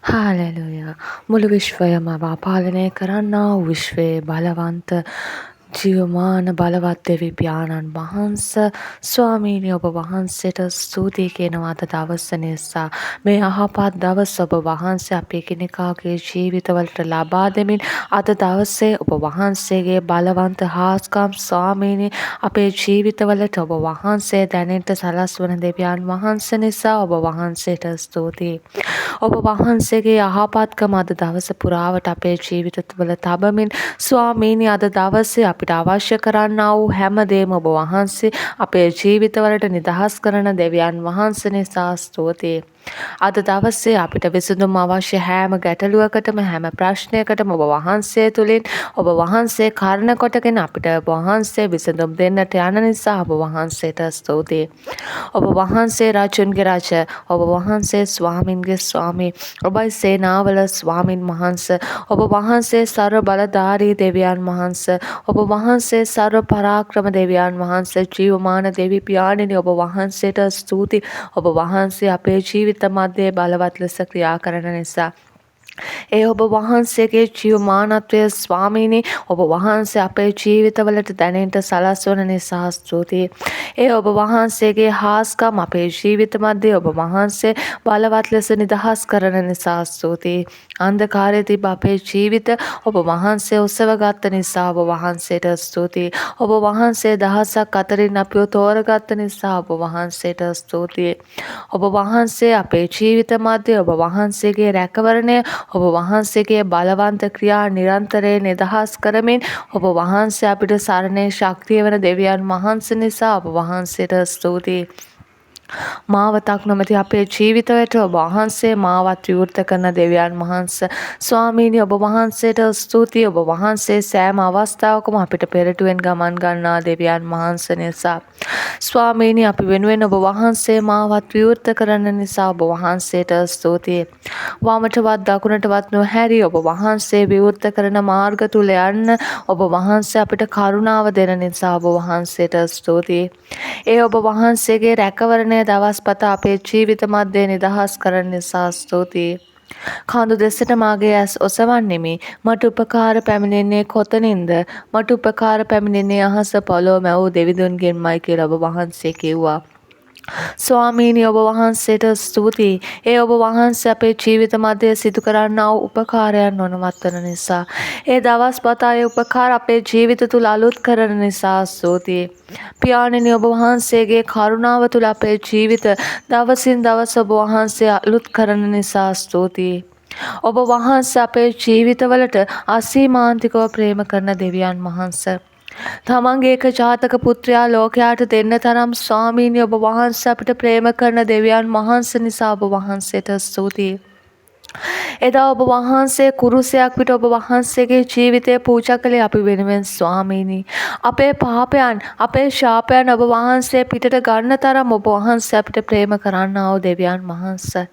Hallelujah. මුළු විශ්වයම පාලනය කරන්නා වූ විශ්වයේ බලවන්ත ජීවමාන බලවත් දෙවි පියාණන් වහන්ස ස්වාමීනි ඔබ වහන්සේට ස්තුතියි කියනවා අද දවස නිසා. මේ යහපත් දවස ඔබ වහන්සේ අපේ කෙනෙකාගේ ජීවිතවලට ලබා දෙමින් අද දවසේ ඔබ වහන්සේගේ බලවන්ත හාස්කම් ස්වාමීනි අපේ ජීවිතවලට ඔබ වහන්සේ දැනෙන්න සලස්වන දෙවියන් වහන්සේ නිසා ඔබ වහන්සේට ස්තුතියි. ඔබ වහන්සේගේ යහපත්කම අද දවස පුරාවට අපේ ජීවිතවල තබමින් ස්වාමීනි අද දවසේ අපිට අවශ්‍ය කරන්නා වූ හැමදේම ඔබ වහන්සේ අපේ ජීවිතවලට නිදහස් කරන දෙවියන් වහන්සේ නිසා ස්තුතියි. අද දවසේ අපිට විසඳුම් අවශ්‍ය හැම ගැටලුවකටම හැම ප්‍රශ්නයකටම ඔබ වහන්සේ තුලින් ඔබ වහන්සේ කාරණ කොටගෙන අපිට ඔබ වහන්සේ විසඳුම් දෙන්නට යන නිසා ඔබ වහන්සේට ස්තුතියි. ඔබ වහන්සේ රාජුන්ගේ රාජ ඔබ වහන්සේ ස්වාමින්ගේ ස්වාමී ඔබයි සේනාවල ස්වාමින් වහන්සේ ඔබ වහන්සේ සර්ව බලධාරී දෙවියන් වහන්සේ ඔබ වහන්සේ සර්ව පරාක්‍රම දෙවියන් වහන්සේ ජීවමාන දෙවි පියාණෙනි ඔබ වහන්සේට ස්තුතියි. ඔබ වහන්සේ අපේ ජීවිත මැදේ බලවත් ලෙස ක්‍රියා කරන නිසා ඒ ඔබ වහන්සේගේ ජීවමානත්වය ස්වාමීනි ඔබ වහන්සේ අපේ ජීවිතවලට දැනෙන්න සලස්වන නිසා ස්තුතියි. ඒ ඔබ වහන්සේගේ හාස්කම් අපේ ජීවිත මැදේ ඔබ වහන්සේ බලවත් ලෙස නිදහස් කරන නිසා ස්තුතියි. අන්ධකාරයේ තිබ අපේ ජීවිත ඔබ වහන්සේ ඔසවගත් නිසා ඔබ වහන්සේට ස්තුතියි. ඔබ වහන්සේ දහසක් අතරින් අපිව තෝරගත් නිසා ඔබ වහන්සේට ස්තුතියි. ඔබ වහන්සේ අපේ ජීවිත මැදේ ඔබ වහන්සේගේ රැකවරණය ඔබ වහන්සේගේ බලවන්ත ක්‍රියා නිරන්තරයෙන් නිදහස් කරමින් ඔබ වහන්සේ අපිට සරණේ ශක්තිය වන දෙවියන් වහන්සේ නිසා ඔබ වහන්සේට ස්තුතියි. මාවතක් නොමැති අපේ ජීවිතයට ඔබ වහන්සේ මාවත් විවෘත කරන දෙවියන් වහන්සේ ස්වාමීනි ඔබ වහන්සේට ස්තුතියි. ඔබ වහන්සේ සෑම අවස්ථාවකම අපිට පෙරටුවෙන් ගමන් ගන්නා දෙවියන් වහන්සේ නිසා ස්වාමීනි අපි වෙනුවෙන් ඔබ වහන්සේ මාවත් විවෘත කරන නිසා ඔබ වහන්සේට ස්තුතියි. වමටවත් දකුණටවත් නොහැරි ඔබ වහන්සේ විවෘත කරන මාර්ග තුල යන්න ඔබ වහන්සේ අපිට කරුණාව දෙන නිසා ඔබ වහන්සේට ස්තුතියි. ඒ ඔබ වහන්සේගේ රැකවරණය දවස්පත අපේ ජීවිත මැදේ නිදහස් කරන නිසා ස්තුතියි. කඳු දෙසට මාගේ ඇස් ඔසවන්නෙමි. මට උපකාර පැමිණෙන්නේ කොතනින්ද? මට උපකාර පැමිණෙන්නේ අහස පොළොව මැවූ දෙවිඳුන්ගෙන්මයි කියලා ඔබ වහන්සේ කිව්වා. ස්වාමීනි ඔබ වහන්සේට ස්තුතියි. ඒ ඔබ වහන්සේ අපේ ජීවිත මැදේ සිදු කරන්නා වූ උපකාරයන් නොනවත්වන නිසා ඒ දවස්පත ඒ උපකාර අපේ ජීවිත තුල අලුත් කරන නිසා ස්තුතියි. පියාණෙනි ඔබ වහන්සේගේ කරුණාව තුල අපේ ජීවිත දවසින් දවස ඔබ වහන්සේ අලුත් කරන නිසා ස්තුතියි. ඔබ වහන්සේ අපේ ජීවිතවලට අසීමාන්තිකව ප්‍රේම කරන දෙවියන් වහන්සේ තමන්ගේ එක ජාතක පුත්‍රයා ලෝකයාට දෙන්න තරම් ස්වාමීනි ඔබ වහන්සේ අපිට ප්‍රේම කරන දෙවියන් වහන්සේ නිසා ඔබ වහන්සේට ස්තුතියි. එදා ඔබ වහන්සේ කුරුසයක් විට ඔබ වහන්සේගේ ජීවිතය පූජා කළේ අපි වෙනුවෙන් ස්වාමීනි. අපේ පාපයන් අපේ ශාපයන් ඔබ වහන්සේ පිටට ගන්න තරම් ඔබ වහන්සේ අපිට ප්‍රේම කරන්නා වූ දෙවියන් වහන්සේ.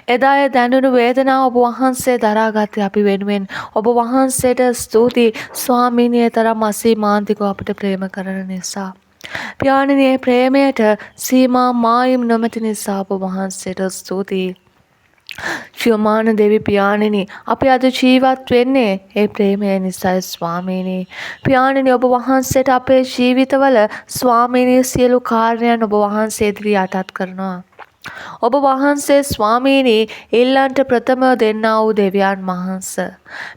එදා ඒ දැනුණු වේදනාව ඔබ වහන්සේ දරාගත්තේ අපි වෙනුවෙන් ඔබ වහන්සේට ස්තුතියි ස්වාමීනි. ඒ තරම් අසීමාන්තිකව අපිට ප්‍රේම කරන නිසා පියාණෙනි ඒ ප්‍රේමයට සීමා මායිම් නොමැති නිසා ඔබ වහන්සේට ස්තුතියි. ජීවමාන දෙවි පියාණෙනි අපි අද ජීවත් වෙන්නේ ඒ ප්‍රේමය නිසායි ස්වාමීනි. පියාණෙනි ඔබ වහන්සේට අපේ ජීවිතවල ස්වාමීනි සියලු කාර්යයන් ඔබ වහන්සේ ඉදිරියට අටත් කරනවා. ඔබ වහන්සේ ස්වාමීනි ඊළන්ට ප්‍රථම දෙන්නා වූ දෙවියන් වහන්සේ.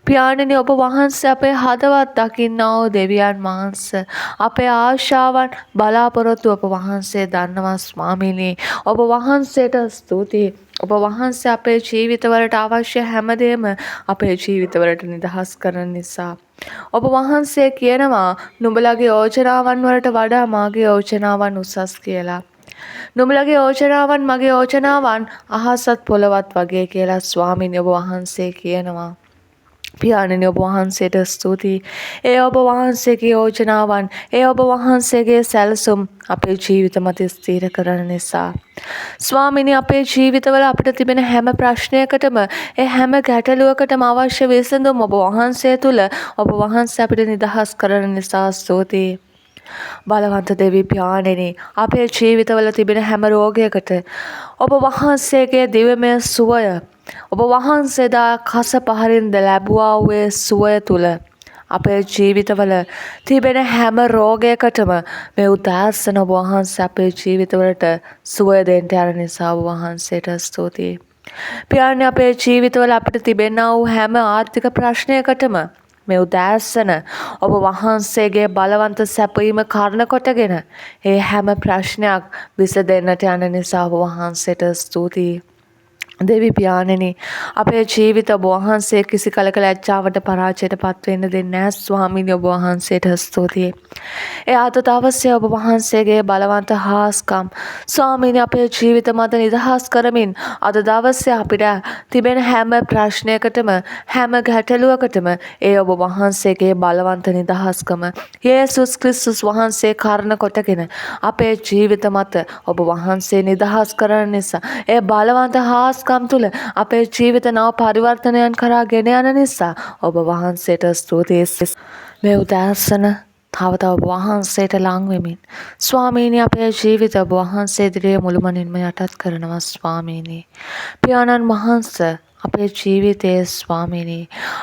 පියාණෙනි ඔබ වහන්සේ අපේ හදවත් දකින්නා වූ දෙවියන් වහන්සේ. අපේ ආශාවන් බලාපොරොත්තු ඔබ වහන්සේ දන්නවා ස්වාමීනි. ඔබ වහන්සේට ස්තුතියි. ඔබ වහන්සේ අපේ ජීවිතවලට අවශ්‍ය හැමදේම අපේ ජීවිතවලට නිදහස් කරන නිසා ඔබ වහන්සේ කියනවා නුඹලගේ යෝජනාවන් වලට වඩා මාගේ යෝජනාවන් උසස් කියලා. නුඹලගේ යෝජනාවන් මගේ යෝජනාවන් අහසත් පොළවත් වගේ කියලා ස්වාමීනි ඔබ වහන්සේ කියනවා. පියාණෙනි ඔබ වහන්සේට ස්තුතියි. ඒ ඔබ වහන්සේගේ යෝජනාවන් ඒ ඔබ වහන්සේගේ සැලසුම් අපේ ජීවිත මත ස්ථිර කරන නිසා ස්වාමීනි අපේ ජීවිතවල අපිට තිබෙන හැම ප්‍රශ්නයකටම ඒ හැම ගැටලුවකටම අවශ්‍ය විසඳුම ඔබ වහන්සේ තුල ඔබ වහන්සේ අපිට නිදහස් කරන නිසා ස්තුතියි. බලවන්ත දෙවි පියාණෙනි අපේ ජීවිතවල තිබෙන හැම රෝගයකට ඔබ වහන්සේගේ දිව්‍යමය සුවය ඔබ වහන්සේදා කස පහරින්ද ලැබුවා වූ සුවය තුළ අපේ ජීවිතවල තිබෙන හැම රෝගයකටම මේ උදෑසන ඔබ වහන්සේ අපේ ජීවිතවලට සුවය දෙන්න යන නිසා ඔබ වහන්සේට ස්තුතියි. පියාණන් අපේ ජීවිතවල අපිට තිබෙනා වූ හැම ආර්ථික ප්‍රශ්නයකටම මේ උදෑසන ඔබ වහන්සේගේ බලවන්ත සැපීම කාරණ කොටගෙන ඒ හැම ප්‍රශ්නයක් විසඳෙන්නට යන නිසා ඔබ වහන්සේට ස්තුතියි. දෙවි පියාණනි අපේ ජීවිත ඔබ වහන්සේ කිසි කලක ලැජ්ජාවට පරාජයට පත්වෙන්න දෙන්නේ නැහැ ස්වාමීනි ඔබ වහන්සේට ස්තුතියි. ඒ අද දවසේ ඔබ වහන්සේගේ බලවන්ත හාස්කම් ස්වාමීනි අපේ ජීවිත මත නිදහස් කරමින් අද දවසේ අපිට තිබෙන හැම ප්‍රශ්නයකටම හැම ගැටලුවකටම ඒ ඔබ වහන්සේගේ බලවන්ත නිදහස්කම යේසුස් ක්‍රිස්තුස් වහන්සේ කාරණ කොටගෙන අපේ ජීවිත මත ඔබ වහන්සේ නිදහස් කරන නිසා ඒ බලවන්ත හාස්කම් තුළ අපේ ජීවිත නව පරිවර්තනයන් කරා ගෙන යන නිසා ඔබ වහන්සේට ස්තුතියි. මේ උදෑසන තව ඔබ වහන්සේට ලං වෙමින් ස්වාමීනි අපේ ජීවිත ඔබ වහන්සේ ඉදිරියේ මුළුමනින්ම යටත් කරනවා ස්වාමීනි. පියාණන් වහන්සේ අපේ ජීවිතයේ ස්වාමීනි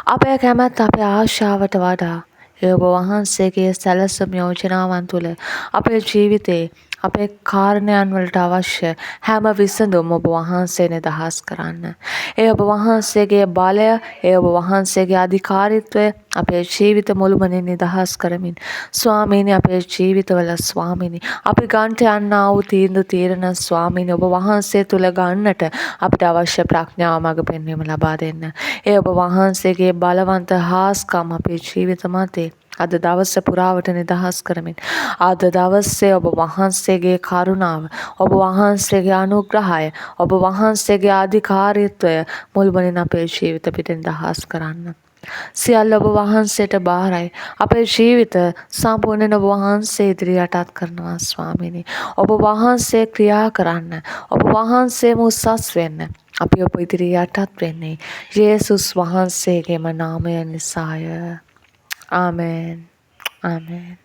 අපේ කැමැත්ත අපේ ආශාවට වඩා ඒ ඔබ වහන්සේගේ සැලසුම් යෝජනාවන් තුළ අපේ ජීවිතේ අපේ කාරණයන් වලට අවශ්‍ය හැම විසඳුම් ඔබ වහන්සේ නිදහස් කරන්න. ඒ ඔබ වහන්සේගේ බලය, ඒ ඔබ වහන්සේගේ අධිකාරීත්වය අපේ ජීවිත මුළුමනින් නිදහස් කරමින් ස්වාමීනි අපේ ජීවිතවල ස්වාමීනි අපි ගන්නට යන්නා වූ තීන්දුව తీරන ස්වාමීනි ඔබ වහන්සේ තුල ගන්නට අපිට අවශ්‍ය ප්‍රඥාව මඟ පෙන්වීම ලබා දෙන්න. ඒ ඔබ වහන්සේගේ බලවන්ත හාස්කම් අපේ ජීවිත මතේ අද දවස පුරාවට නිදහස් කරමින් අද දවසේ ඔබ වහන්සේගේ කරුණාව ඔබ වහන්සේගේ අනුග්‍රහය ඔබ වහන්සේගේ අධිකාරීත්වය මුළුමනින් අපේ ජීවිත පිට නිදහස් කරන්න. සියල්ල ඔබ වහන්සේට බාරයි. අපේ ජීවිත සම්පූර්ණයෙන් ඔබ වහන්සේ ඉදිරියට යටත් කරනවා ස්වාමීනි. ඔබ වහන්සේ ක්‍රියා කරන්න. ඔබ වහන්සේම උසස් වෙන්න. අපි ඔබ ඉදිරියට යටත් වෙන්නේ යේසුස් වහන්සේගේම නාමය නිසාය. Amen. Amen.